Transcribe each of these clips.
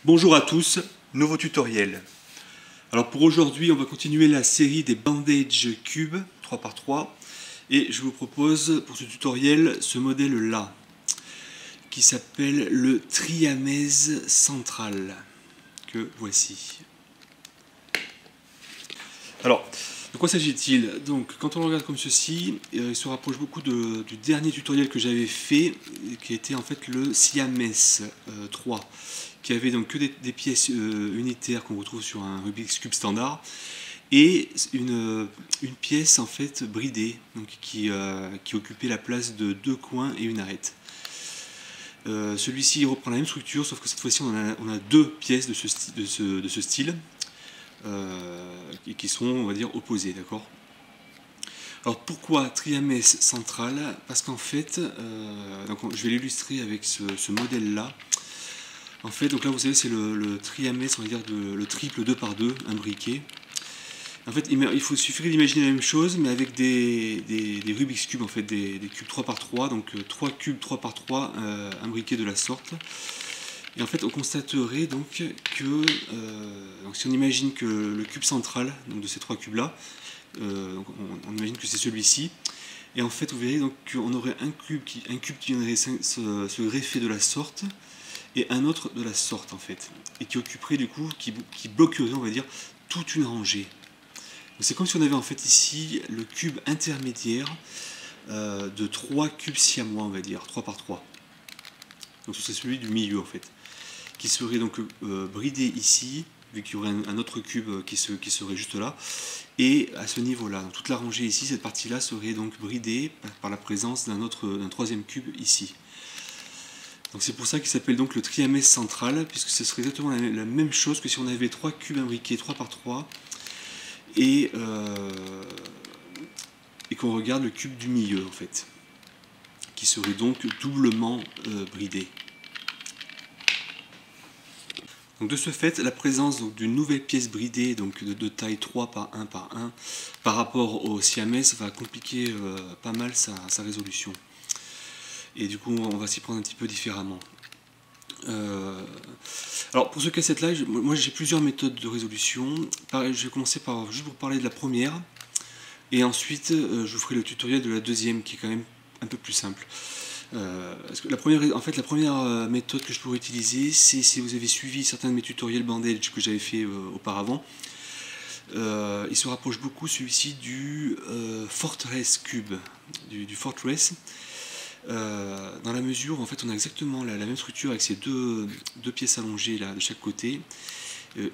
Bonjour à tous, nouveau tutoriel. Alors pour aujourd'hui, on va continuer la série des bandage cubes 3x3 et je vous propose pour ce tutoriel ce modèle-là qui s'appelle le triamèse central que voici. Alors, de quoi s'agit-il? Donc, quand on le regarde comme ceci, il se rapproche beaucoup du dernier tutoriel que j'avais fait, qui était en fait le Siamès 3, qui avait donc que des pièces unitaires qu'on retrouve sur un Rubik's Cube standard, et une pièce en fait bridée, donc qui occupait la place de deux coins et une arête. Celui-ci reprend la même structure, sauf que cette fois-ci on a deux pièces de ce style. Qui sont, on va dire, opposés, d'accord. Alors pourquoi triamèse central? Parce qu'en fait, je vais l'illustrer avec ce modèle-là. En fait, donc là vous savez c'est le triamèse, on va dire le triple 2x2 imbriqué. En fait, il suffirait d'imaginer la même chose, mais avec des Rubik's Cube, en fait, des cubes 3x3, donc 3 cubes 3x3 imbriqués de la sorte. Et en fait, on constaterait donc que, donc si on imagine que le cube central, donc de ces trois cubes-là, on imagine que c'est celui-ci, et en fait, vous verrez donc qu'on aurait un cube qui viendrait se greffer de la sorte, et un autre de la sorte, en fait, et qui occuperait du coup, qui bloquerait, on va dire, toute une rangée. C'est comme si on avait en fait ici le cube intermédiaire de trois cubes siamois, on va dire, 3x3. Donc ce serait celui du milieu, en fait, qui serait donc bridé ici, vu qu'il y aurait un autre cube qui serait juste là, et à ce niveau-là. Donc toute la rangée ici, cette partie-là serait donc bridée par la présence d'un troisième cube ici. Donc c'est pour ça qu'il s'appelle donc le triamèse central, puisque ce serait exactement la même chose que si on avait trois cubes imbriqués 3x3, et qu'on regarde le cube du milieu, en fait, qui serait donc doublement bridé. Donc de ce fait, la présence d'une nouvelle pièce bridée donc de taille 3 par 1 par 1 par rapport au Siamès va compliquer pas mal sa résolution. Et du coup, on va s'y prendre un petit peu différemment. Alors pour ce casse-tête-là, moi j'ai plusieurs méthodes de résolution. Je vais commencer par juste vous parler de la première. Et ensuite, je vous ferai le tutoriel de la deuxième qui est quand même un peu plus simple. Parce que la première méthode que je pourrais utiliser, c'est si vous avez suivi certains de mes tutoriels bandage que j'avais fait auparavant. Il se rapproche beaucoup celui-ci du Fortress Cube, du Fortress, dans la mesure où en fait on a exactement la même structure avec ces deux pièces allongées là de chaque côté.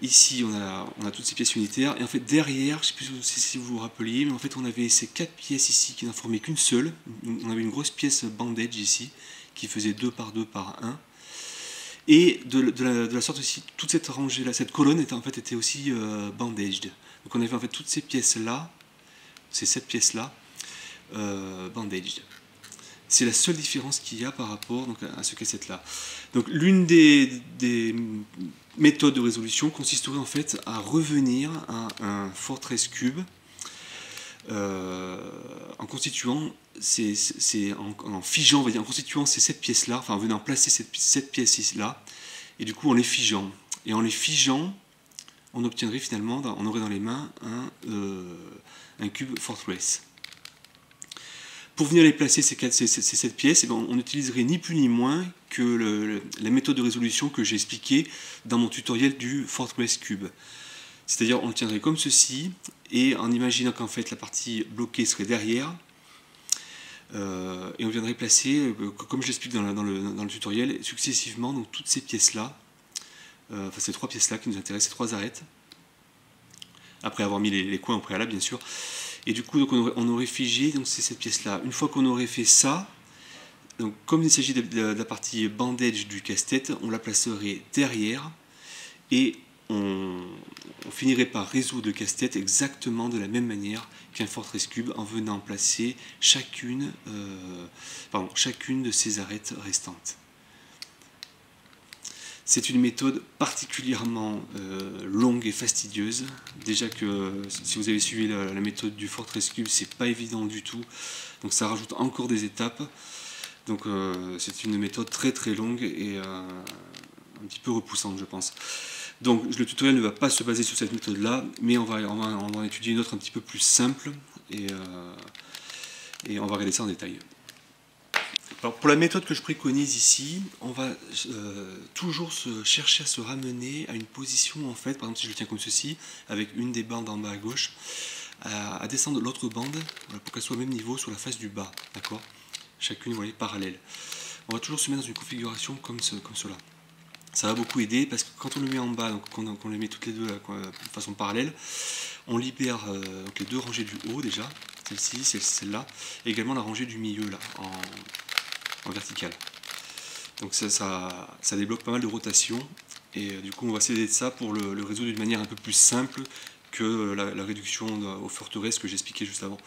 Ici on a toutes ces pièces unitaires, et en fait derrière, je ne sais plus si vous vous rappeliez, mais en fait on avait ces quatre pièces ici qui n'en formaient qu'une seule. On avait une grosse pièce bandage ici qui faisait 2 par 2 par 1, et de la sorte aussi toute cette rangée là, cette colonne était aussi bandaged. Donc on avait en fait toutes ces pièces là, ces 7 pièces là bandaged. C'est la seule différence qu'il y a par rapport donc, à ce casse-tête là. Donc l'une des méthodes de résolution consisterait en fait à revenir à un Fortress Cube en constituant en figeant, on va dire, en constituant ces 7 pièces là, enfin en venant placer cette pièce là, et du coup en les figeant. Et en les figeant, on obtiendrait finalement, on aurait dans les mains un cube Fortress. Pour venir les placer ces 7 pièces, on utiliserait ni plus ni moins que la méthode de résolution que j'ai expliquée dans mon tutoriel du Fortress Cube. C'est-à-dire on le tiendrait comme ceci, et en imaginant qu'en fait la partie bloquée serait derrière, et on viendrait placer, comme je l'explique dans le tutoriel, successivement donc, toutes ces pièces-là, enfin ces trois pièces-là qui nous intéressent, ces trois arêtes, après avoir mis les coins au préalable bien sûr. Et du coup, donc on aurait figé donc c'est cette pièce-là. Une fois qu'on aurait fait ça, donc comme il s'agit de la partie bandage du casse-tête, on la placerait derrière, et on finirait par résoudre le casse-tête exactement de la même manière qu'un Fortress Cube, en venant placer chacune de ces arêtes restantes. C'est une méthode particulièrement longue et fastidieuse. Déjà que si vous avez suivi la méthode du Fortress Cube, c'est pas évident du tout. Donc ça rajoute encore des étapes. Donc c'est une méthode très très longue, et un petit peu repoussante, je pense. Donc le tutoriel ne va pas se baser sur cette méthode-là, mais on va en étudier une autre un petit peu plus simple, et on va regarder ça en détail. Alors pour la méthode que je préconise ici, on va toujours chercher à se ramener à une position, en fait, par exemple si je le tiens comme ceci, avec une des bandes en bas à gauche, à descendre l'autre bande, voilà, pour qu'elle soit au même niveau sur la face du bas, d'accord? Chacune, vous voyez, parallèle. On va toujours se mettre dans une configuration comme cela. Ça va beaucoup aider parce que quand on le met en bas, donc quand on les met toutes les deux de façon parallèle, on libère donc les deux rangées du haut déjà, celle-ci, celle-là, et également la rangée du milieu là, en vertical. Donc ça débloque pas mal de rotation, et du coup on va essayer de ça pour le résoudre d'une manière un peu plus simple que la réduction aux forteresses que j'expliquais juste avant.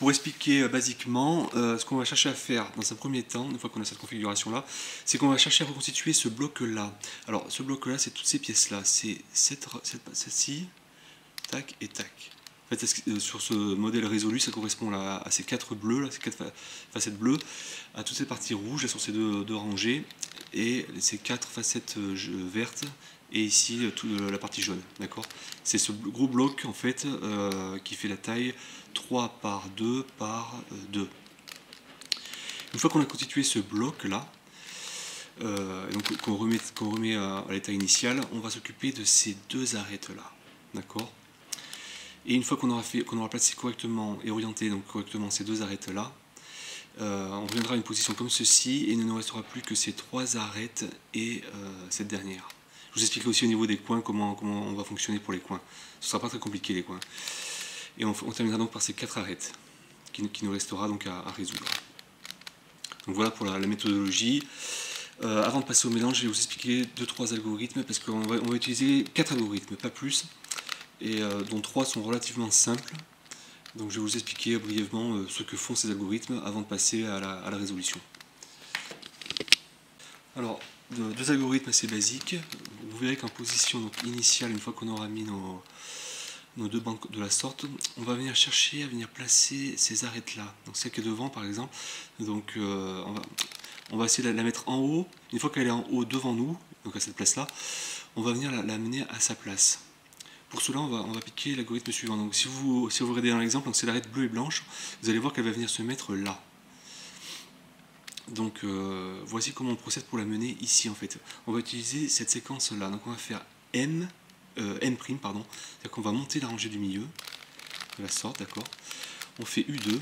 Pour expliquer basiquement, ce qu'on va chercher à faire dans un premier temps, une fois qu'on a cette configuration-là, c'est qu'on va chercher à reconstituer ce bloc-là. Alors, ce bloc-là, c'est toutes ces pièces-là. C'est celle-ci, tac et tac. En fait, sur ce modèle résolu, ça correspond à ces quatre bleus, là, ces quatre facettes bleues, à toutes ces parties rouges, là, sur ces deux rangées, et ces quatre facettes vertes, et ici la partie jaune, d'accord? C'est ce gros bloc en fait qui fait la taille 3 par 2 par 2. Une fois qu'on a constitué ce bloc là, donc qu'on remet à l'état initial, on va s'occuper de ces deux arêtes là, d'accord? Et une fois qu'on aura placé correctement et orienté donc correctement ces deux arêtes là, on reviendra à une position comme ceci et il ne nous restera plus que ces trois arêtes et cette dernière. Je vous expliquerai aussi au niveau des coins comment on va fonctionner pour les coins. Ce ne sera pas très compliqué les coins. Et on terminera donc par ces quatre arêtes qui nous restera donc à résoudre. Donc voilà pour la méthodologie. Avant de passer au mélange, je vais vous expliquer 2-3 algorithmes parce qu'on va utiliser 4 algorithmes, pas plus, et dont 3 sont relativement simples. Donc je vais vous expliquer brièvement ce que font ces algorithmes avant de passer à la résolution. Alors, deux algorithmes assez basiques. Vous verrez qu'en position donc, initiale, une fois qu'on aura mis nos deux bandes de la sorte, on va venir chercher à venir placer ces arêtes-là. Donc celle qui est devant par exemple, donc on va essayer de la mettre en haut. Une fois qu'elle est en haut devant nous, donc à cette place-là, on va venir la mener à sa place. Pour cela, on va appliquer l'algorithme suivant. Donc si vous regardez dans l'exemple, c'est l'arête bleue et blanche, vous allez voir qu'elle va venir se mettre là. Donc voici comment on procède pour la mener ici en fait. On va utiliser cette séquence là. Donc on va faire M', pardon. C'est-à-dire qu'on va monter la rangée du milieu, de la sorte, d'accord. On fait U2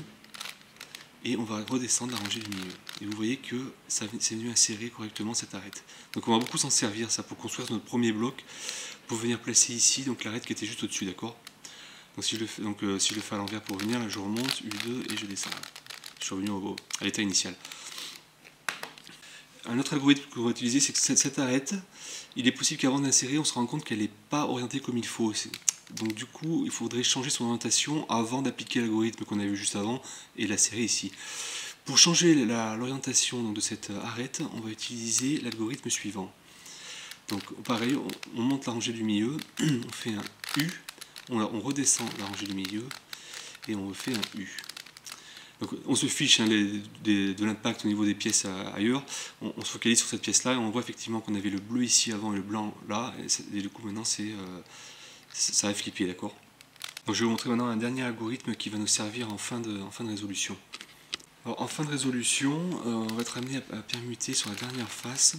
et on va redescendre la rangée du milieu. Et vous voyez que c'est venu insérer correctement cette arête. Donc on va beaucoup s'en servir ça pour construire notre premier bloc, pour venir placer ici donc l'arête qui était juste au-dessus, d'accord. Donc si je le fais à l'envers pour venir, là je remonte U2 et je descends. Je suis revenu à l'état initial. Un autre algorithme qu'on va utiliser, c'est que cette arête, il est possible qu'avant d'insérer, on se rende compte qu'elle n'est pas orientée comme il faut. Donc du coup, il faudrait changer son orientation avant d'appliquer l'algorithme qu'on a vu juste avant et la serrer ici. Pour changer l'orientation de cette arête, on va utiliser l'algorithme suivant. Donc pareil, on monte la rangée du milieu, on fait un U, on redescend la rangée du milieu et on refait un U. Donc on se fiche de l'impact au niveau des pièces ailleurs, on se focalise sur cette pièce là et on voit effectivement qu'on avait le bleu ici avant et le blanc là, et du coup maintenant ça a flippé, d'accord. Donc je vais vous montrer maintenant un dernier algorithme qui va nous servir en fin de résolution. Alors, en fin de résolution, on va être amené à permuter sur la dernière face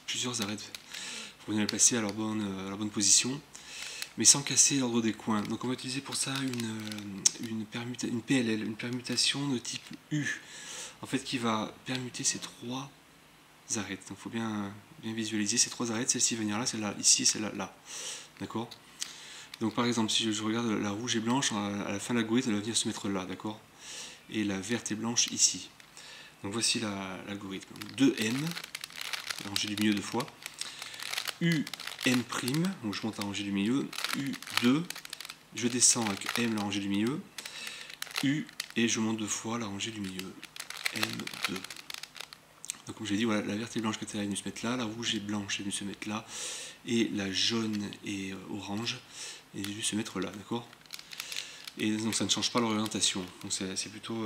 plusieurs arêtes pour venir les placer à leur bonne position, mais sans casser l'ordre des coins. Donc on va utiliser pour ça une PLL, une permutation de type U, en fait qui va permuter ces trois arêtes. Donc il faut bien visualiser ces trois arêtes, celle-ci venir là, celle-là ici, celle-là là. D'accord. Donc par exemple, si je regarde la rouge et blanche, à la fin de l'algorithme, elle va venir se mettre là, d'accord. Et la verte et blanche ici. Donc voici l'algorithme. 2M, la rangée du milieu deux fois. UM', donc je monte la rangée du milieu. U2, je descends avec M, la rangée du milieu. U, et je monte deux fois la rangée du milieu. M2. Donc comme j'ai dit, voilà, la verte et blanche qui est venue se mettre là, la rouge et blanche est venue se mettre là, et la jaune et orange est venue se mettre là, d'accord. Et donc ça ne change pas l'orientation, donc c'est plutôt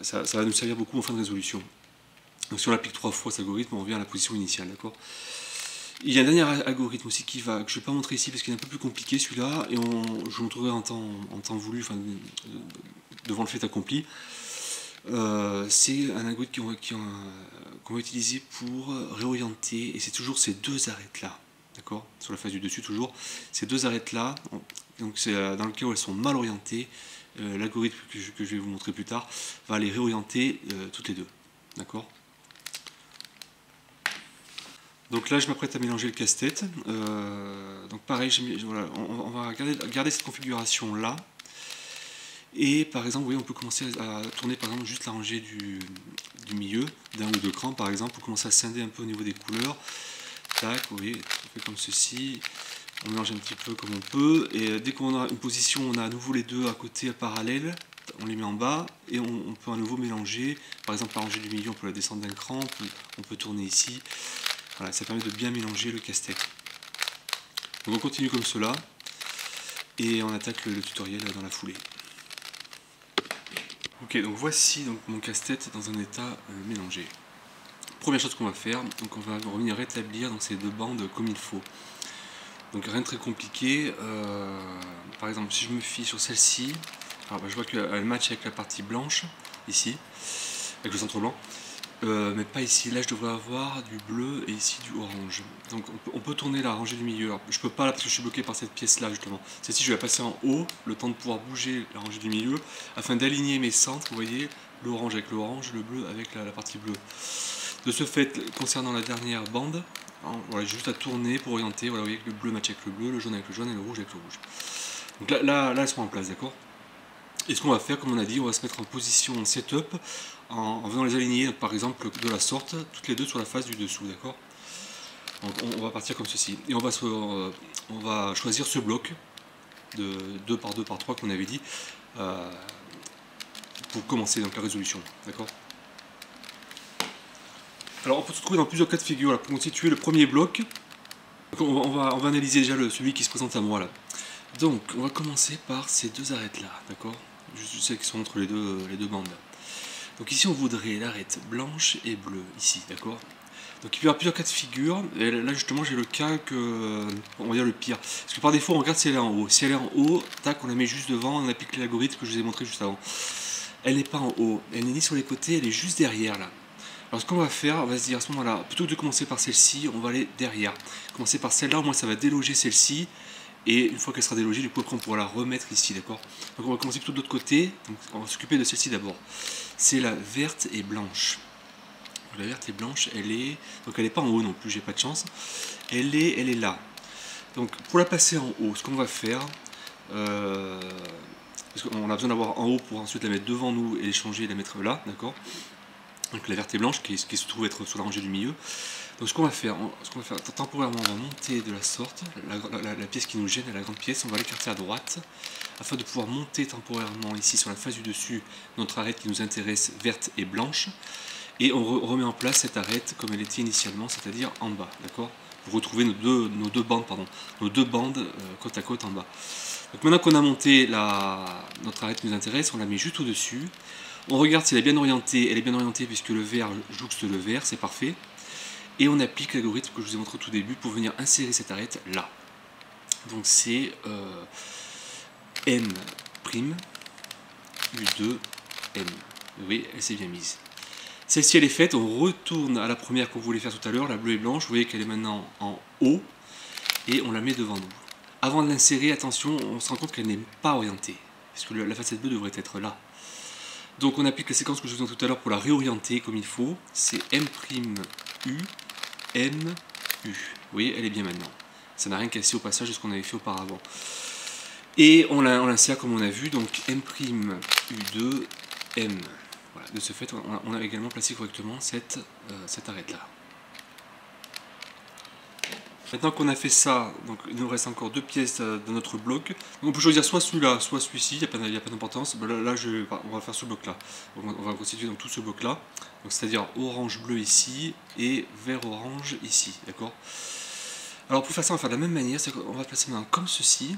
ça va nous servir beaucoup en fin de résolution. Donc si on l'applique 3 fois cet algorithme, on revient à la position initiale, d'accord. Il y a un dernier algorithme aussi que je ne vais pas montrer ici parce qu'il est un peu plus compliqué celui-là, et je vous montrerai en temps voulu, enfin, devant le fait accompli. C'est un algorithme qu'on va utiliser pour réorienter, et c'est toujours ces deux arêtes-là, d'accord, sur la face du dessus toujours, ces deux arêtes-là, donc c'est dans le cas où elles sont mal orientées, l'algorithme que je vais vous montrer plus tard va les réorienter toutes les deux, d'accord. Donc là je m'apprête à mélanger le casse-tête, donc pareil, voilà, on va garder cette configuration là. Et par exemple, vous voyez, on peut commencer à tourner par exemple juste la rangée du milieu, d'un ou deux crans par exemple, pour commencer à scinder un peu au niveau des couleurs. Tac, vous voyez, on fait comme ceci, on mélange un petit peu comme on peut, et dès qu'on a une position, on a à nouveau les deux à côté parallèles, on les met en bas, et on peut à nouveau mélanger. Par exemple, la rangée du milieu, on peut la descendre d'un cran, on peut tourner ici. Voilà, ça permet de bien mélanger le casse-tête. Donc on continue comme cela, et on attaque le tutoriel dans la foulée. Ok, donc voici donc mon casse-tête dans un état mélangé. Première chose qu'on va faire, donc on va revenir rétablir donc, ces deux bandes comme il faut. Donc rien de très compliqué. Par exemple, si je me fie sur celle-ci, je vois qu'elle match avec la partie blanche, ici, avec le centre blanc. Mais pas ici, là je devrais avoir du bleu et ici du orange. Donc on peut tourner la rangée du milieu. Alors, je peux pas là parce que je suis bloqué par cette pièce là justement. Celle-ci je vais la passer en haut, le temps de pouvoir bouger la rangée du milieu, afin d'aligner mes centres, vous voyez, l'orange avec l'orange, le bleu avec la partie bleue. De ce fait, concernant la dernière bande, voilà, juste à tourner pour orienter, voilà, vous voyez que le bleu match avec le bleu, le jaune avec le jaune et le rouge avec le rouge. Donc là elles sont en place, d'accord. Et ce qu'on va faire, comme on a dit, on va se mettre en position setup en venant les aligner, par exemple, de la sorte, toutes les deux sur la face du dessous, d'accord. On va partir comme ceci. Et on va choisir ce bloc de 2 par 2 par 3 qu'on avait dit pour commencer donc la résolution, d'accord. Alors on peut se trouver dans plusieurs cas de figure là, pour constituer le premier bloc. Donc, on va analyser déjà celui qui se présente à moi là. Donc on va commencer par ces deux arêtes là, d'accord, juste celles qui sont entre les deux bandes. Donc ici on voudrait l'arête blanche et bleue, ici, d'accord. Donc il y aura plusieurs cas de figure, et là justement j'ai le cas que, on va dire le pire. Parce que par défaut on regarde si elle est en haut. Si elle est en haut, tac, on la met juste devant, on applique l'algorithme que je vous ai montré juste avant. Elle n'est pas en haut, elle n'est ni sur les côtés, elle est juste derrière là. Alors ce qu'on va faire, on va se dire à ce moment-là, plutôt que de commencer par celle-ci, on va aller derrière. Commencer par celle-là, au moins ça va déloger celle-ci. Et une fois qu'elle sera délogée, du coup après on pourra la remettre ici, d'accord. Donc on va commencer plutôt de l'autre côté, donc on va s'occuper de celle-ci d'abord. C'est la verte et blanche. Donc, la verte et blanche, elle est... Donc elle n'est pas en haut non plus, j'ai pas de chance. Elle est là. Donc pour la passer en haut, ce qu'on va faire... parce qu'on a besoin d'avoir en haut pour ensuite la mettre devant nous et l'échanger et la mettre là, d'accord. Donc la verte et blanche qui se trouve être sur la rangée du milieu. Donc ce qu'on va faire temporairement, on va monter de la sorte, la pièce qui nous gêne, la grande pièce, on va l'écarter à droite, afin de pouvoir monter temporairement ici sur la face du dessus notre arête qui nous intéresse, verte et blanche, et on remet en place cette arête comme elle était initialement, c'est-à-dire en bas, d'accord, pour retrouver nos deux bandes côte à côte en bas. Donc maintenant qu'on a monté notre arête qui nous intéresse, on la met juste au-dessus, on regarde si elle est bien orientée puisque le vert jouxte le vert, c'est parfait. Et on applique l'algorithme que je vous ai montré au tout début pour venir insérer cette arête là. Donc c'est M' U2 M. Vous voyez, elle s'est bien mise. Celle-ci elle est faite, on retourne à la première qu'on voulait faire tout à l'heure, la bleue et blanche. Vous voyez qu'elle est maintenant en haut et on la met devant nous. Avant de l'insérer, attention, on se rend compte qu'elle n'est pas orientée, parce que la facette bleue devrait être là. Donc on applique la séquence que je vous ai montré tout à l'heure pour la réorienter comme il faut. C'est M' U M, U. Vous voyez, elle est bien maintenant. Ça n'a rien cassé au passage de ce qu'on avait fait auparavant. Et on l'insère comme on a vu, donc M', U2, M. Voilà. De ce fait, on a également placé correctement cette arête-là. Maintenant qu'on a fait ça, donc il nous reste encore deux pièces dans notre bloc. Donc on peut choisir soit celui-là, soit celui-ci, il n'y a pas d'importance. Là, on va faire ce bloc-là. On va constituer donc tout ce bloc-là. C'est-à-dire orange-bleu ici et vert-orange ici. D'accord. Alors pour faire ça, on va faire de la même manière. On va placer maintenant comme ceci.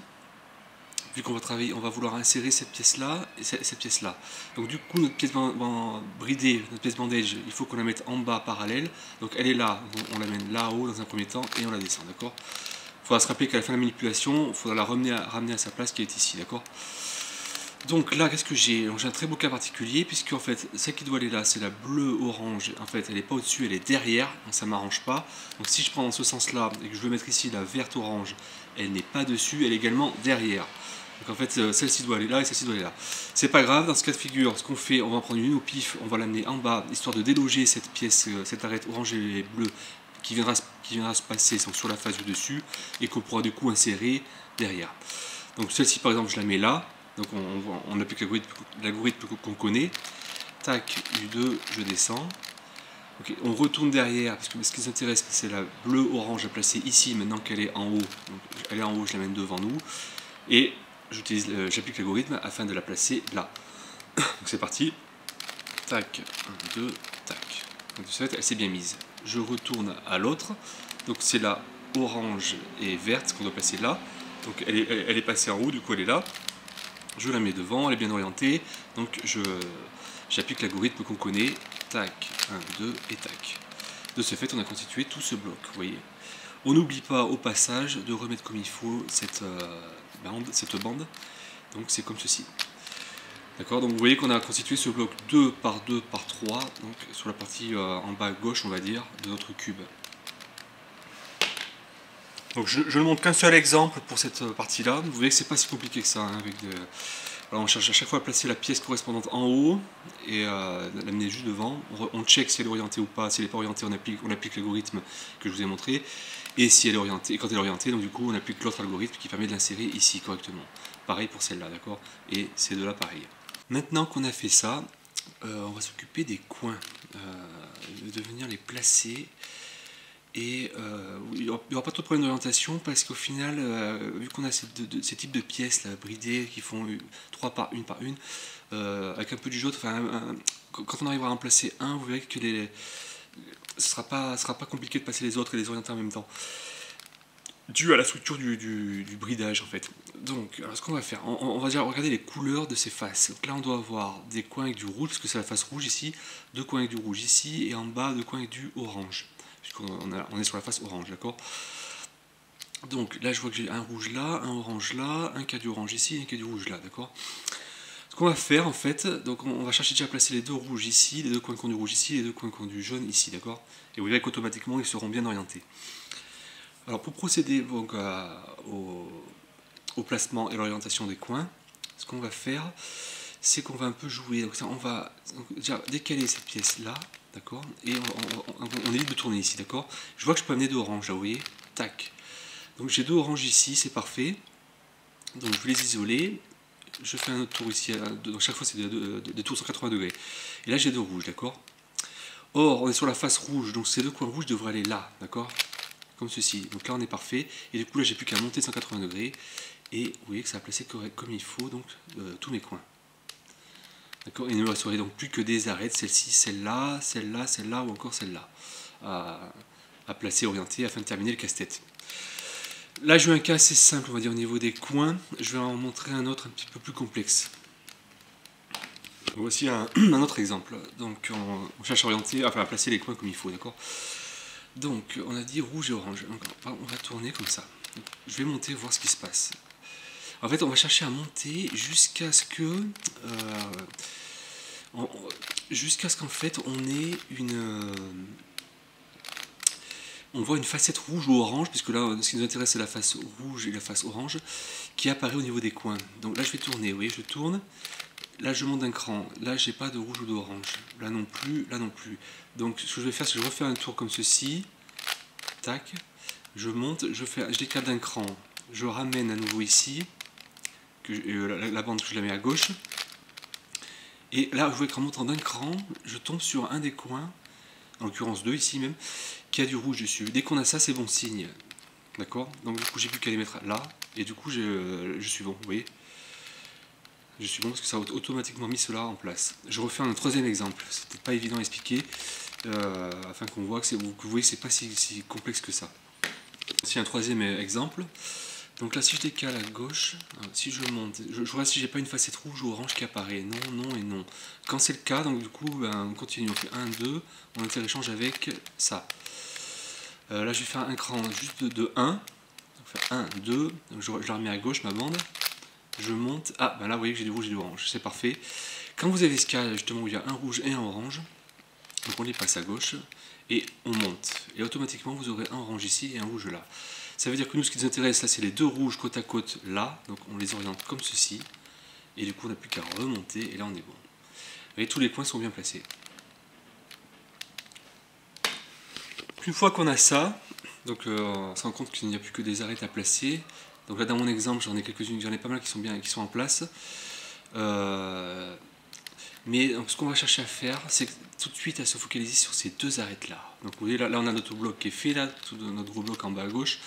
vu qu'on va travailler, on va vouloir insérer cette pièce-là et cette pièce-là. Donc du coup, notre pièce bridée, notre pièce bandage, il faut qu'on la mette en bas parallèle. Donc elle est là, on la mène là-haut dans un premier temps et on la descend, d'accord? Il faudra se rappeler qu'à la fin de la manipulation, il faudra la ramener à sa place qui est ici, d'accord? Donc là, qu'est-ce que j'ai? J'ai un très beau cas particulier, puisque en fait, celle qui doit aller là, c'est la bleue-orange. En fait, elle n'est pas au-dessus, elle est derrière, donc ça ne m'arrange pas. Donc si je prends dans ce sens-là, et que je veux mettre ici la verte-orange, elle n'est pas dessus, elle est également derrière. Donc en fait, celle-ci doit aller là et celle-ci doit aller là. C'est pas grave, dans ce cas de figure, ce qu'on fait, on va en prendre une au pif, on va l'amener en bas, histoire de déloger cette pièce, cette arête orange et bleue, qui viendra se passer sur la face du dessus, et qu'on pourra du coup insérer derrière. Donc celle-ci, par exemple, je la mets là. Donc on applique l'algorithme qu'on connaît. Tac, U2, je descends. Okay, on retourne derrière, parce que ce qui nous intéresse, c'est la bleue-orange à placer ici, maintenant qu'elle est en haut. Donc, elle est en haut, je la mène devant nous. Et j'applique l'algorithme afin de la placer là. Donc c'est parti. Tac, 1, 2, tac. Donc de ce fait, elle s'est bien mise. Je retourne à l'autre. Donc c'est la orange et verte qu'on doit placer là. Donc elle est passée en haut, du coup elle est là. Je la mets devant, elle est bien orientée, donc j'applique l'algorithme qu'on connaît, tac, 1, 2 et tac. De ce fait, on a constitué tout ce bloc, vous voyez. On n'oublie pas au passage de remettre comme il faut cette bande, donc c'est comme ceci. D'accord, donc vous voyez qu'on a constitué ce bloc 2 par 2 par 3, donc sur la partie en bas à gauche, on va dire, de notre cube. Donc je ne montre qu'un seul exemple pour cette partie-là. Vous voyez que c'est pas si compliqué que ça. Hein, alors on cherche à chaque fois à placer la pièce correspondante en haut et l'amener juste devant. On check si elle est orientée ou pas. Si elle n'est pas orientée, on applique l'algorithme que je vous ai montré. Et si elle est orientée, quand elle est orientée, donc du coup on applique l'autre algorithme qui permet de l'insérer ici correctement. Pareil pour celle-là, d'accord? Et ces deux-là pareil. Maintenant qu'on a fait ça, on va s'occuper des coins, de venir les placer. Et il n'y aura pas trop de problème d'orientation parce qu'au final, vu qu'on a ces types de pièces là, bridées qui font 3 par une, avec un peu du jaune, quand on arrivera à en placer un, vous verrez que ce sera pas compliqué de passer les autres et les orienter en même temps. Dû à la structure du bridage en fait. Donc, alors ce qu'on va faire, on va déjà regarder les couleurs de ces faces. Donc là, on doit avoir des coins avec du rouge, parce que c'est la face rouge ici, 2 coins avec du rouge ici, et en bas, 2 coins avec du orange. On est sur la face orange, d'accord? Donc là je vois que j'ai un rouge là, un orange là, un qui a du orange ici et un qui a du rouge là, d'accord? Ce qu'on va faire en fait, donc on va chercher déjà à placer les 2 rouges ici, les 2 coins qui ont du rouge ici, les 2 coins qui ont du jaune ici, d'accord? Et vous verrez qu'automatiquement ils seront bien orientés. Alors pour procéder donc, au placement et l'orientation des coins, ce qu'on va faire, c'est qu'on va un peu jouer. Donc ça, on va déjà décaler cette pièce là. D'accord? Et on évite de tourner ici, d'accord? Je vois que je peux amener 2 oranges, là, vous voyez? Tac. Donc j'ai 2 oranges ici, c'est parfait. Donc je vais les isoler. Je fais un autre tour ici. Donc chaque fois, c'est des tours 180 degrés. Et là, j'ai 2 rouges, d'accord? Or, on est sur la face rouge, donc ces 2 coins rouges devraient aller là, d'accord? Comme ceci. Donc là, on est parfait. Et du coup, là, j'ai plus qu'à monter 180 degrés. Et vous voyez que ça a placé comme il faut, donc tous mes coins. D'accord. Il ne me resterait donc plus que des arêtes, celle-ci, celle-là, celle-là, celle-là ou encore celle-là, à placer, orienter afin de terminer le casse-tête. Là, j'ai eu un cas assez simple, on va dire, au niveau des coins. Je vais en montrer un autre un petit peu plus complexe. Voici un autre exemple. Donc, on cherche à orienter, enfin à placer les coins comme il faut, d'accord? Donc, on a dit rouge et orange. Donc, on va tourner comme ça. Donc, je vais monter, voir ce qui se passe. En fait, on va chercher à monter jusqu'à ce que... jusqu'à ce qu'en fait on ait on voit une facette rouge ou orange, puisque là ce qui nous intéresse c'est la face rouge et la face orange qui apparaît au niveau des coins. Donc là je vais tourner, vous voyez, je tourne, là je monte d'un cran, là j'ai pas de rouge ou d'orange, là non plus, là non plus. Donc ce que je vais faire c'est que je refais un tour comme ceci, tac, je monte, je décale d'un cran, je ramène à nouveau ici, la bande je la mets à gauche. Et là, vous voyez qu'en montant d'un cran, je tombe sur un des coins, en l'occurrence 2 ici même, qui a du rouge dessus. Dès qu'on a ça, c'est bon signe. D'accord? Donc du coup, j'ai plus qu'à les mettre là, et du coup, je suis bon, vous voyez? Je suis bon parce que ça a automatiquement mis cela en place. Je refais un troisième exemple, c'est peut-être pas évident à expliquer, afin qu'on voit que vous voyez que c'est pas si complexe que ça. Voici un troisième exemple. Donc là, si je décale à gauche, si je monte, je vois si j'ai pas une facette rouge ou orange qui apparaît. Non, non et non. Quand c'est le cas, donc du coup, ben, on continue. On fait 1, 2, on interéchange avec ça. Là, je vais faire un cran juste de 1. Donc, 1, 2, donc je la remets à gauche, ma bande. Je monte. Ah, ben là, vous voyez que j'ai du rouge et du orange. C'est parfait. Quand vous avez ce cas, justement, où il y a un rouge et un orange, donc on les passe à gauche et on monte. Et automatiquement, vous aurez un orange ici et un rouge là. Ça veut dire que nous, ce qui nous intéresse, là, c'est les deux rouges côte à côte là. Donc on les oriente comme ceci. Et du coup, on n'a plus qu'à remonter et là, on est bon. Vous voyez, tous les coins sont bien placés. Une fois qu'on a ça, donc on se rend compte qu'il n'y a plus que des arêtes à placer. Donc là, dans mon exemple, j'en ai quelques-unes, j'en ai pas mal qui sont bien, qui sont en place. Mais donc, ce qu'on va chercher à faire, c'est tout de suite à se focaliser sur ces deux arêtes-là. Donc vous voyez, là, on a notre bloc qui est fait, là, tout notre gros bloc en bas à gauche.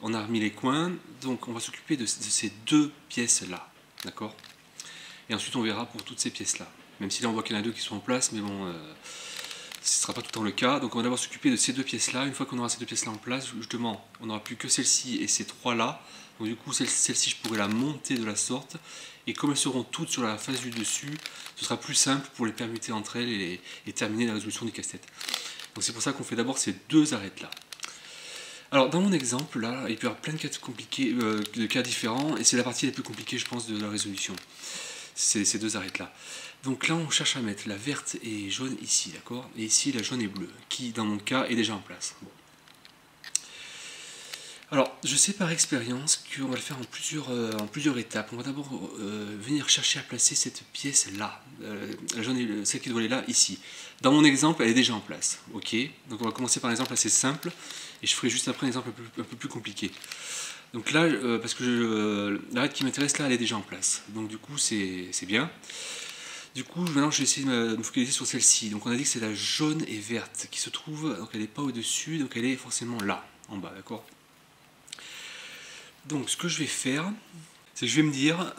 On a remis les coins, donc on va s'occuper de ces deux pièces-là. D'accord? Et ensuite, on verra pour toutes ces pièces-là. Même si là, on voit qu'il y en a deux qui sont en place, mais bon, ce ne sera pas tout le temps le cas. Donc on va d'abord s'occuper de ces deux pièces-là. Une fois qu'on aura ces deux pièces-là en place, justement, on n'aura plus que celle-ci et ces trois-là. Donc du coup, celle-ci, je pourrais la monter de la sorte. Et comme elles seront toutes sur la face du dessus, ce sera plus simple pour les permuter entre elles et terminer la résolution du casse-tête. Donc c'est pour ça qu'on fait d'abord ces deux arêtes-là. Alors dans mon exemple, là, il peut y avoir plein de cas compliqués, de cas différents, et c'est la partie la plus compliquée, je pense, de la résolution. C'est ces deux arêtes-là. Donc là, on cherche à mettre la verte et jaune ici, d'accord? Et ici, la jaune et bleue, qui, dans mon cas, est déjà en place. Bon. Alors, je sais par expérience qu'on va le faire en plusieurs étapes. On va d'abord venir chercher à placer cette pièce-là, la jaune, celle qui doit aller là, ici. Dans mon exemple, elle est déjà en place. Ok. Donc on va commencer par un exemple assez simple, et je ferai juste après un exemple un peu plus compliqué. Donc là, parce que l'arête qui m'intéresse là, elle est déjà en place. Donc du coup, c'est bien. Du coup, maintenant, je vais essayer de me focaliser sur celle-ci. Donc on a dit que c'est la jaune et verte qui se trouve, donc elle n'est pas au-dessus, donc elle est forcément là, en bas, d'accord? Donc ce que je vais faire, c'est que je vais me dire,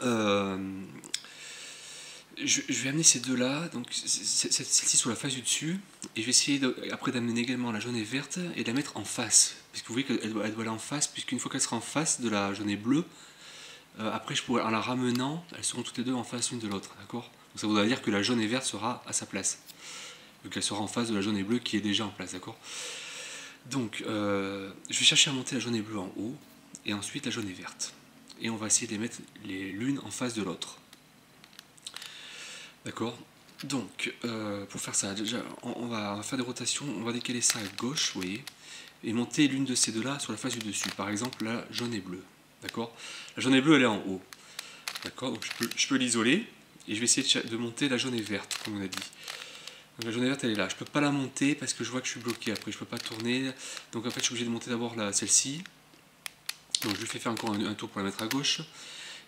je vais amener ces deux-là, donc celle-ci sur la face du dessus, et je vais essayer après d'amener également la jaune et verte et de la mettre en face. Parce que vous voyez qu'elle doit aller en face, puisqu'une fois qu'elle sera en face de la jaune et bleue, après je pourrai, en la ramenant, elles seront toutes les deux en face l'une de l'autre, d'accord? Donc ça voudra dire que la jaune et verte sera à sa place. Donc elle sera en face de la jaune et bleue qui est déjà en place, d'accord? Donc je vais chercher à monter la jaune et bleue en haut, et ensuite la jaune et verte. Et on va essayer de les mettre l'une en face de l'autre. D'accord? Donc, pour faire ça, déjà, on va faire des rotations, on va décaler ça à gauche, vous voyez, et monter l'une de ces deux-là sur la face du dessus. Par exemple, la jaune et bleue. D'accord? La jaune et bleue, elle est en haut. D'accord? Donc, je peux l'isoler, et je vais essayer de monter la jaune et verte, comme on a dit. Donc, la jaune et verte, elle est là. Je ne peux pas la monter parce que je vois que je suis bloqué. Après, je ne peux pas tourner. Donc, en fait, je suis obligé de monter d'abord celle-ci. Donc, je fais faire encore un tour pour la mettre à gauche.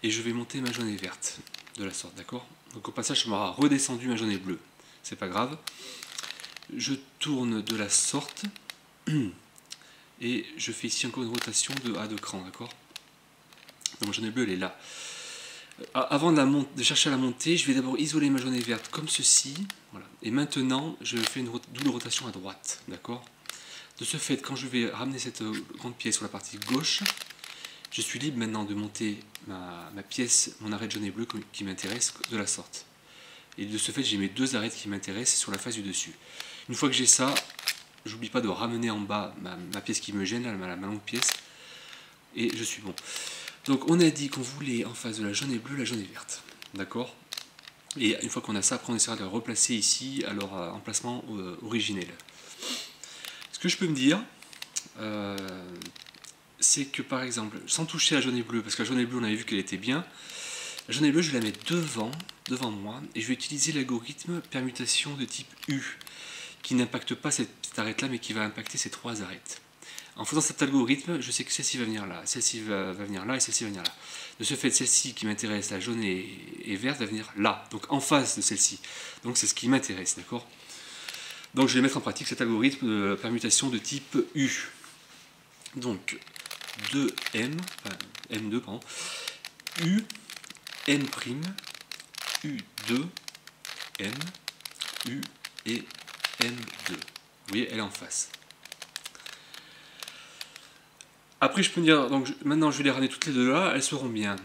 Et je vais monter ma jaune et verte de la sorte, d'accord? Donc au passage, ça m'aura redescendu ma jaune et bleue. C'est pas grave. Je tourne de la sorte. Et je fais ici encore une rotation à deux crans, d'accord? Donc ma jaune et bleue, elle est là. Avant de chercher à la monter, je vais d'abord isoler ma jaune et verte comme ceci. Voilà. Et maintenant, je fais une double rotation à droite, d'accord? De ce fait, quand je vais ramener cette grande pièce sur la partie gauche, je suis libre maintenant de monter ma pièce, mon arête jaune et bleu qui m'intéresse de la sorte. Et de ce fait, j'ai mes deux arêtes qui m'intéressent sur la face du dessus. Une fois que j'ai ça, j'oublie pas de ramener en bas ma pièce qui me gêne, là, ma longue pièce. Et je suis bon. Donc on a dit qu'on voulait en face de la jaune et bleue, la jaune et verte. D'accord? Et une fois qu'on a ça, après on essaiera de la replacer ici à leur emplacement originel. Ce que je peux me dire, c'est que par exemple, sans toucher la jaune et bleue, parce que la jaune et bleue on avait vu qu'elle était bien, la jaune et bleue je vais la mettre devant moi, et je vais utiliser l'algorithme permutation de type U, qui n'impacte pas cette arête là, mais qui va impacter ces trois arêtes. En faisant cet algorithme, je sais que celle-ci va venir là, celle-ci va venir là, et celle-ci va venir là. De ce fait, celle-ci qui m'intéresse, la jaune et verte, va venir là, donc en face de celle-ci. Donc c'est ce qui m'intéresse, d'accord? Donc je vais mettre en pratique cet algorithme de permutation de type U. Donc 2M, enfin M2, pardon, U, M', U2, M, U et M2. Vous voyez, elle est en face. Après, je peux me dire, donc maintenant je vais les ramener toutes les deux là, elles seront bien.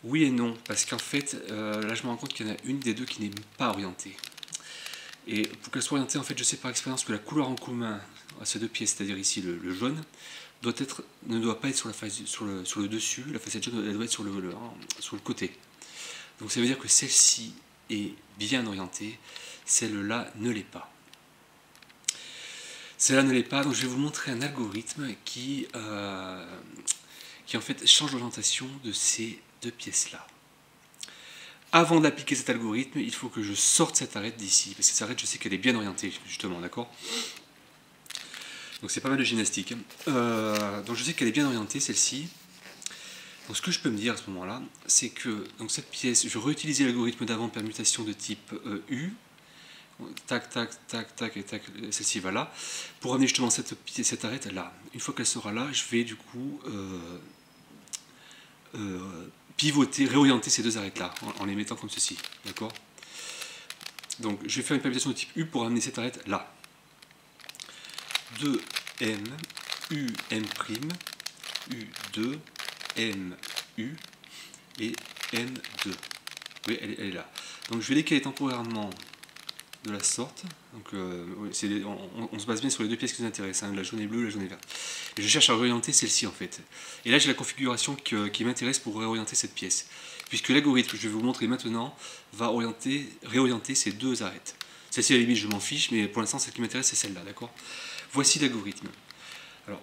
Oui et non, parce qu'en fait, là je me rends compte qu'il y en a une des deux qui n'est pas orientée. Et pour qu'elle soit orientée, en fait, je sais par expérience que la couleur en commun à ces deux pièces, c'est-à-dire ici le jaune, ne doit pas être sur, sur le dessus, la facette jaune, elle doit être sur le côté. Donc ça veut dire que celle-ci est bien orientée, celle-là ne l'est pas. Celle-là ne l'est pas, donc je vais vous montrer un algorithme qui en fait change l'orientation de ces deux pièces-là. Avant d'appliquer cet algorithme, il faut que je sorte cette arête d'ici, parce que cette arête, je sais qu'elle est bien orientée, justement, d'accord? Donc c'est pas mal de gymnastique. Donc je sais qu'elle est bien orientée, celle-ci. Donc ce que je peux me dire à ce moment-là, c'est que donc cette pièce, je vais réutiliser l'algorithme d'avant, permutation de type U, tac, tac, tac, tac, et tac, celle-ci va là, pour amener justement cette arête là. Une fois qu'elle sera là, je vais du coup pivoter, réorienter ces deux arêtes là, en les mettant comme ceci, d'accord? Donc je vais faire une permutation de type U pour amener cette arête là. 2M, UM', U2, M, U et M2. Oui, elle est là. Donc je vais décaler temporairement de la sorte. Donc on se base bien sur les deux pièces qui nous intéressent, hein, la jaune et bleue, la jaune et verte. Et je cherche à réorienter celle-ci en fait. Et là j'ai la configuration qui m'intéresse pour réorienter cette pièce. Puisque l'algorithme que je vais vous montrer maintenant va réorienter ces deux arêtes. Celle-ci à la limite je m'en fiche, mais pour l'instant celle qui m'intéresse c'est celle-là, d'accord? Voici l'algorithme. Alors,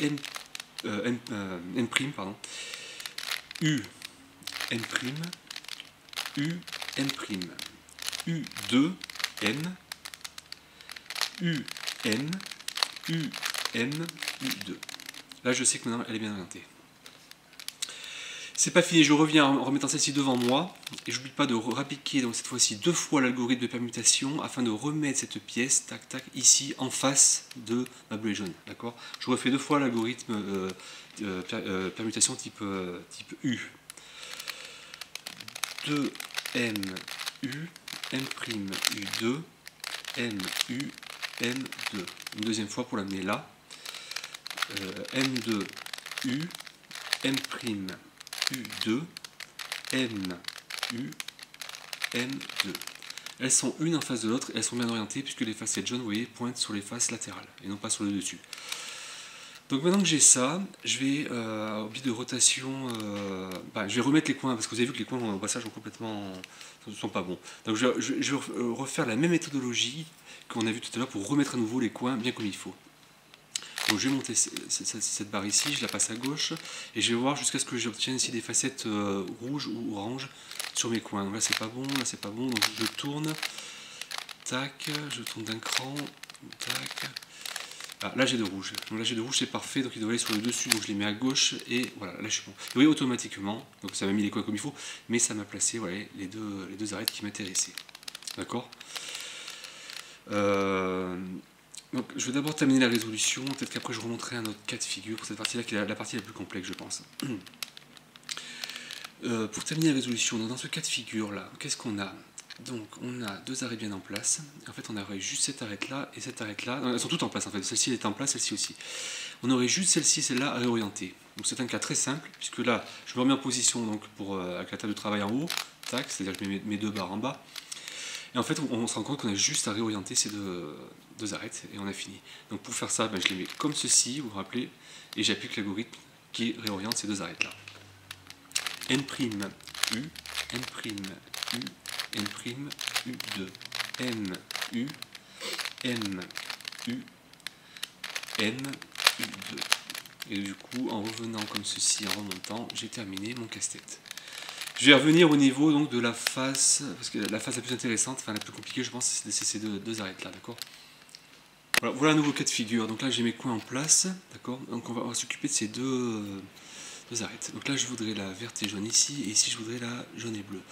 M', pardon, U, M', U, M', U2, M, U, M, U, M, U2. Là, je sais que maintenant, elle est bien orientée. C'est pas fini, je reviens en remettant celle-ci devant moi, et j'oublie pas de rappliquer donc cette fois-ci 2 fois l'algorithme de permutation afin de remettre cette pièce, tac tac, ici en face de ma bleue et jaune, d'accord? Je refais 2 fois l'algorithme permutation type U. 2M U, M', U2, M, U, M2. Une deuxième fois pour l'amener là. M2, U, M', U2, M, U, M2. Elles sont une en face de l'autre et elles sont bien orientées puisque les facettes jaunes, vous voyez, pointent sur les faces latérales et non pas sur le dessus. Donc maintenant que j'ai ça, je vais, au biais de rotation, je vais remettre les coins parce que vous avez vu que les coins au passage ne sont pas bons. Donc je vais refaire la même méthodologie qu'on a vu tout à l'heure pour remettre à nouveau les coins bien comme il faut. Donc je vais monter cette barre ici, je la passe à gauche et je vais voir jusqu'à ce que j'obtienne ici des facettes rouges ou oranges sur mes coins. Donc là c'est pas bon, là c'est pas bon, donc je tourne, tac, je tourne d'un cran, tac. Ah, là j'ai de rouge, donc là j'ai de rouge, c'est parfait, donc il doit aller sur le dessus, donc je les mets à gauche et voilà, là je suis bon. Vous voyez automatiquement, donc ça m'a mis les coins comme il faut, mais ça m'a placé voilà, les deux arêtes qui m'intéressaient. D'accord? Donc je vais d'abord terminer la résolution, peut-être qu'après je remonterai un autre cas de figure pour cette partie-là qui est la partie la plus complexe je pense. Pour terminer la résolution, donc dans ce cas de figure là, qu'est-ce qu'on a? Donc on a deux arêtes bien en place, en fait on aurait juste cette arête là et cette arête là, elles sont toutes en place en fait, celle-ci est en place, celle-ci aussi. On aurait juste celle-ci et celle-là à réorienter. Donc c'est un cas très simple, puisque là je me remets en position donc, avec la table de travail en haut, tac, c'est-à-dire que je mets mes deux barres en bas. Et en fait, on se rend compte qu'on a juste à réorienter ces deux arêtes et on a fini. Donc pour faire ça, je les mets comme ceci, vous vous rappelez, et j'applique l'algorithme qui réoriente ces deux arêtes-là. M', U, M', U, M', U2, M, U, M, U, M, U2. Et du coup, en revenant comme ceci, en remontant, j'ai terminé mon casse-tête. Je vais revenir au niveau donc, de la face, parce que la face la plus intéressante, enfin la plus compliquée je pense, c'est ces deux arêtes là, d'accord? Voilà un nouveau cas de figure, donc là j'ai mes coins en place, d'accord? Donc on va s'occuper de ces deux arêtes. Donc là je voudrais la verte et jaune ici, et ici je voudrais la jaune et bleue.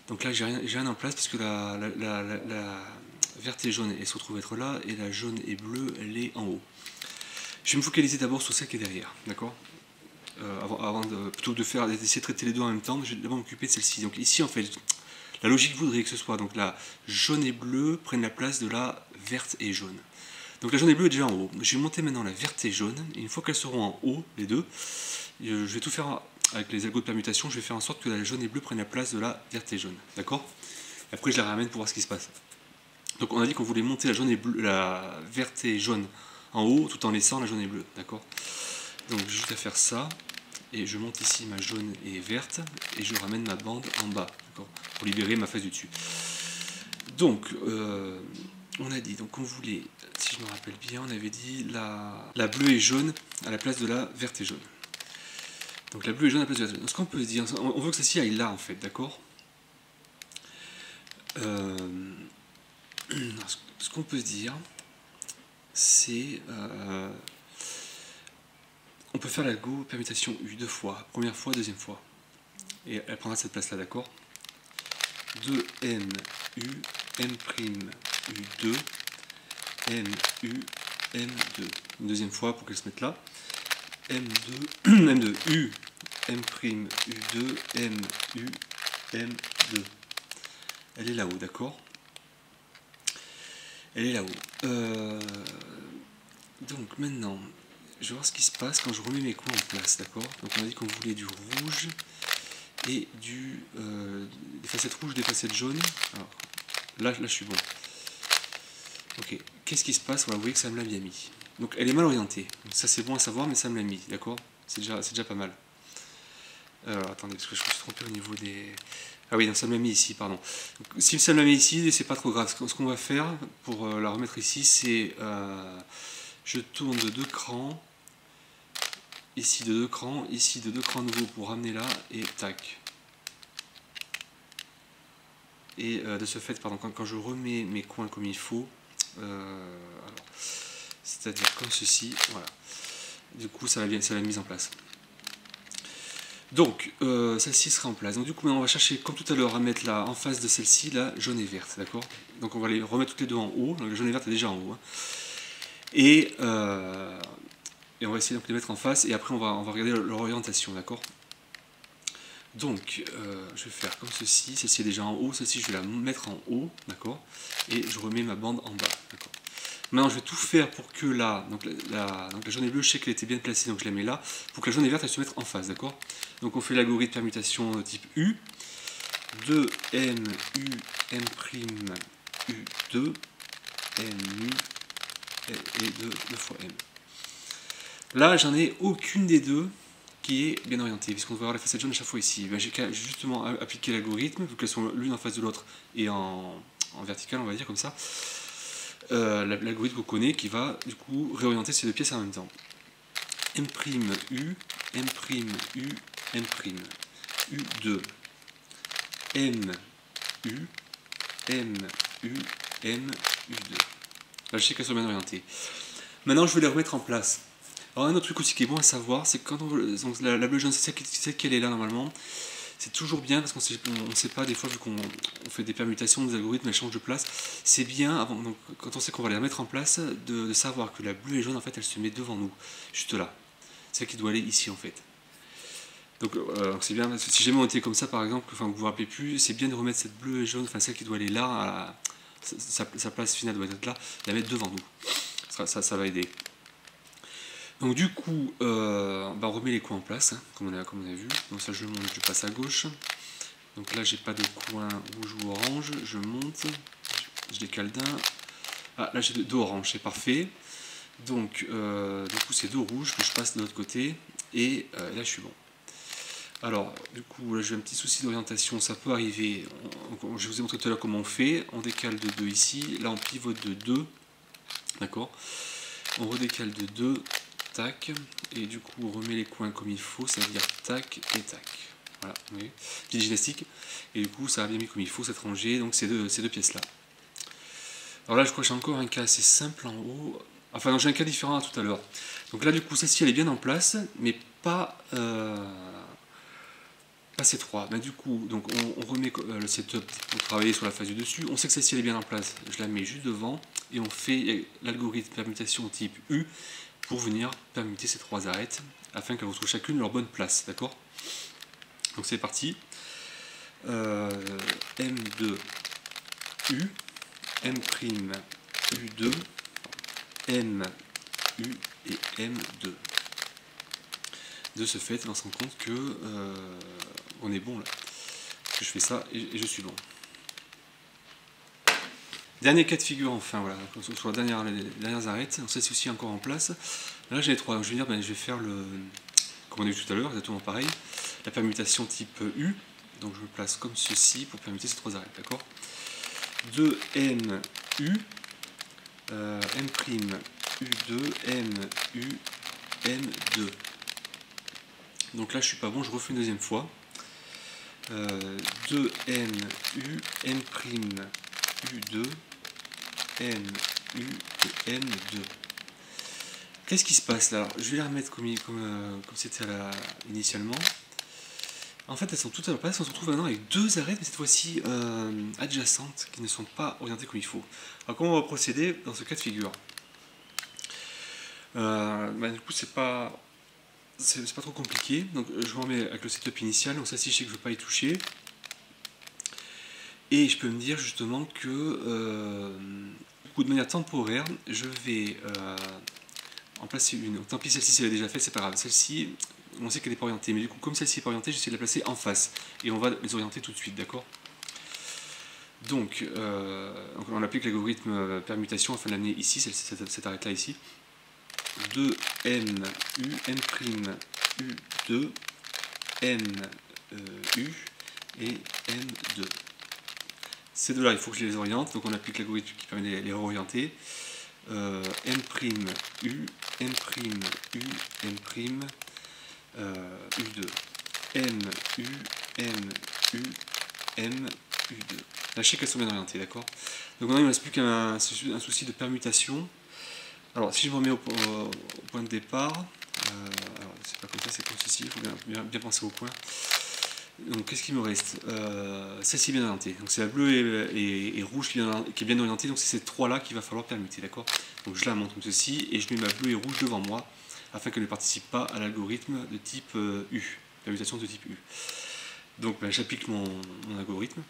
Donc là j'ai rien en place, parce que la verte et jaune elle se retrouve être là, et la jaune et bleue elle est en haut. Je vais me focaliser d'abord sur celle qui est derrière, d'accord? Plutôt que d'essayer de traiter les deux en même temps, je vais d'abord m'occuper de celle-ci. Donc ici, en fait, la logique voudrait que ce soit donc la jaune et bleue prennent la place de la verte et jaune. Donc la jaune et bleue est déjà en haut. Je vais monter maintenant la verte et jaune. Et une fois qu'elles seront en haut, les deux, je vais tout faire avec les algos de permutation. Je vais faire en sorte que la jaune et bleue prennent la place de la verte et jaune. D'accord? Après je la ramène pour voir ce qui se passe. Donc on a dit qu'on voulait monter la jaune et bleue, la verte et jaune en haut tout en laissant la jaune et bleue. D'accord? Donc j'ai juste à faire ça. Et je monte ici ma jaune et verte. Et je ramène ma bande en bas. D'accord? Pour libérer ma face du dessus. Donc, on a dit, donc on voulait, si je me rappelle bien, on avait dit la bleue et jaune à la place de la verte et jaune. Donc la bleue et jaune à la place de la verte et jaune. Donc, ce qu'on peut se dire, on veut que celle-ci aille là en fait, d'accord? Ce qu'on peut se dire, c'est... on peut faire l'algo permutation U deux fois, première fois, deuxième fois. Et elle prendra cette place là, d'accord? 2M U M' U2 M U M2. Une deuxième fois pour qu'elle se mette là. M2 M2 U M' U2 M U M2. Elle est là-haut, d'accord? Elle est là-haut. Donc maintenant, je vais voir ce qui se passe quand je remets mes coins en place, d'accord? Donc on a dit qu'on voulait du rouge et des facettes rouges, des facettes jaunes. Alors, là je suis bon. Ok, qu'est-ce qui se passe? Voilà, vous voyez que ça me l'a bien mis. Donc elle est mal orientée. Donc, ça c'est bon à savoir, mais ça me l'a mis, d'accord? C'est déjà pas mal. Alors attendez, parce que je me suis trompé au niveau des... Ah oui, donc ça me l'a mis ici, pardon. Donc, si ça me l'a mis ici, c'est pas trop grave. Ce qu'on va faire pour la remettre ici, c'est... je tourne de 2 crans. Ici de 2 crans, ici de 2 crans nouveaux pour ramener là, et tac. Et de ce fait, pardon, quand je remets mes coins comme il faut, c'est-à-dire comme ceci, voilà. Du coup, ça va bien mise en place. Donc, celle-ci sera en place. Donc, du coup, maintenant, on va chercher, comme tout à l'heure, à mettre là, en face de celle-ci, là, jaune et verte, d'accord? Donc, on va les remettre toutes les deux en haut. Donc, la jaune et verte est déjà en haut. Hein. Et on va essayer donc de les mettre en face. Et après, on va regarder leur orientation, d'accord? Donc, je vais faire comme ceci. Celle-ci est déjà en haut. Celle-ci, je vais la mettre en haut, d'accord? Et je remets ma bande en bas, d'accord? Maintenant, je vais tout faire pour que donc la jaune et bleue, je sais qu'elle était bien placée, donc je la mets là, pour que la jaune et verte, elle se mette en face, d'accord? Donc on fait l'algorithme de permutation type U, 2M U M' U2 M U et 2 fois M. Là, j'en ai aucune des deux qui est bien orientée, puisqu'on va avoir la facette jaune à chaque fois ici. Ben, j'ai justement appliqué l'algorithme, vu qu'elles sont l'une en face de l'autre et en vertical, on va dire comme ça. L'algorithme qu'on connaît qui va du coup réorienter ces deux pièces en même temps. M' U, M' U, M' U2, M U, M U, M U2. Là je sais qu'elles sont bien orientées. Maintenant je vais les remettre en place. Alors un autre truc aussi qui est bon à savoir, c'est que quand donc la bleue jaune, c'est celle qu'elle est là normalement. C'est toujours bien parce qu'on ne sait pas des fois vu qu'on fait des permutations, des algorithmes, elles changent de place. C'est bien avant, donc, quand on sait qu'on va les mettre en place, de savoir que la bleue et jaune en fait elle se met devant nous, juste là. C'est celle qui doit aller ici en fait. Donc c'est bien, si jamais on était comme ça par exemple, enfin vous vous rappelez plus, c'est bien de remettre cette bleue et jaune, enfin celle qui doit aller là, sa place finale doit être là, la mettre devant nous. Ça va aider. Donc du coup, on remet les coins en place, hein, comme on a vu. Donc ça je monte, je passe à gauche. Donc là j'ai pas de coin rouge ou orange, je monte, je décale d'un. Ah là j'ai deux oranges, c'est parfait. Donc du coup c'est deux rouges que je passe de l'autre côté. Et là je suis bon. Alors du coup là j'ai un petit souci d'orientation, ça peut arriver. Je vous ai montré tout à l'heure comment on fait. On décale de 2 ici, là on pivote de 2. D'accord. On redécale de 2. Tac, et du coup on remet les coins comme il faut, ça veut dire tac et tac. Voilà, vous voyez, petite gymnastique, et du coup ça a bien mis comme il faut cette rangée, donc ces deux pièces là. Alors là je crois que j'ai encore un cas assez simple en haut, enfin non, j'ai un cas différent à tout à l'heure. Donc là du coup celle-ci elle est bien en place, mais pas ces trois. Ben, du coup donc on remet le setup pour travailler sur la face du dessus, on sait que celle-ci elle est bien en place, je la mets juste devant, et on fait l'algorithme permutation type U, pour venir permuter ces trois arêtes afin qu'elles retrouvent chacune leur bonne place, d'accord? Donc c'est parti. M2 U, M' U2, M, U et M2. De ce fait, on se rend compte que on est bon là. Je fais ça et je suis bon. Dernier cas de figure enfin, voilà, sur les dernières arêtes, celle-ci aussi encore en place. Là j'ai les trois, donc je vais dire, je vais faire le, comme on a vu tout à l'heure, exactement pareil, la permutation type U, donc je me place comme ceci pour permuter ces trois arêtes, d'accord. 2M, U, M', U2, M, U, M2. Donc là je suis pas bon, je refais une deuxième fois. 2M, U, M', U2, M, U et M2. Qu'est-ce qui se passe là? Je vais les remettre comme c'était initialement. En fait, elles sont toutes à leur place. On se retrouve maintenant avec deux arêtes, mais cette fois-ci adjacentes, qui ne sont pas orientées comme il faut. Alors, comment on va procéder dans ce cas de figure? Du coup, c'est pas trop compliqué. Donc, je me remets avec le setup initial. Donc, ça, si je sais que je ne veux pas y toucher. Et je peux me dire justement que de manière temporaire, je vais en placer une. Donc, tant pis, celle-ci, si elle est déjà faite, c'est pas grave. Celle-ci, on sait qu'elle n'est pas orientée, mais du coup, comme celle-ci n'est pas orientée, j'essaie de la placer en face. Et on va les orienter tout de suite, d'accord? Donc, on applique l'algorithme permutation afin de l'amener ici, cette arête-là ici. 2M, U, M', U2, M, U et M2. Ces deux-là, il faut que je les oriente, donc on applique l'algorithme qui permet de les réorienter. M', U, M', U, M', U2. M, U, M, U, M, U2. Là, je sais qu'elles sont bien orientées, d'accord? Donc maintenant, il ne me reste plus qu'un souci de permutation. Alors, si je me remets au point de départ, alors c'est pas comme ça, c'est comme ceci, il faut bien penser au point. Donc, qu'est-ce qu'il me reste? Celle-ci est bien orientée. Donc, c'est la bleue et rouge qui est bien orientée. Donc, c'est ces trois-là qu'il va falloir permuter, d'accord? Donc, je la monte comme ceci et je mets ma bleue et rouge devant moi afin qu'elle ne participe pas à l'algorithme de type U, permutation de type U. Donc, j'applique mon algorithme.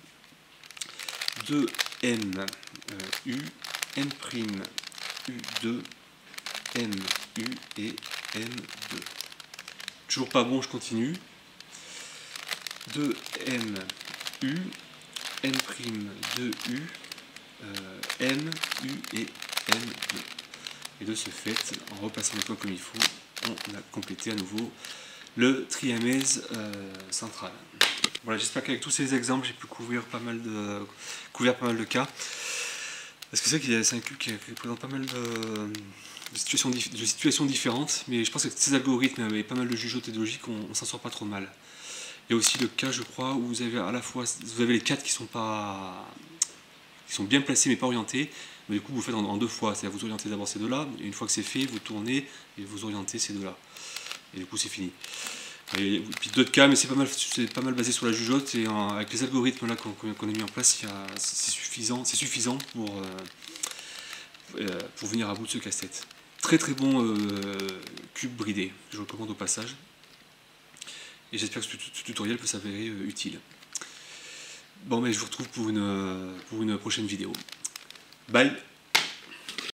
2M, U, M', U2, M, U et M2. Toujours pas bon, je continue. 2M, U, M', 2U, M, U et M2. Et de ce fait, en repassant les points comme il faut, on a complété à nouveau le triamèse central. Voilà, j'espère qu'avec tous ces exemples, j'ai pu couvrir pas mal de cas. Parce que c'est un cube qui présente pas mal de situations différentes, mais je pense que ces algorithmes avec pas mal de jugeotes et de logique, on s'en sort pas trop mal. Il y a aussi le cas, je crois, où vous avez à la fois les 4 qui sont bien placés mais pas orientés, mais du coup vous faites en deux fois, c'est-à-dire vous orientez d'abord ces deux-là, et une fois que c'est fait, vous tournez et vous orientez ces deux-là. Et du coup c'est fini. Et puis d'autres cas, mais c'est pas mal basé sur la jugeote, et avec les algorithmes là qu'on a mis en place, c'est suffisant pour venir à bout de ce casse-tête. Très très bon cube bridé, je le recommande au passage. Et j'espère que ce tutoriel peut s'avérer utile. Bon, mais je vous retrouve pour une prochaine vidéo. Bye!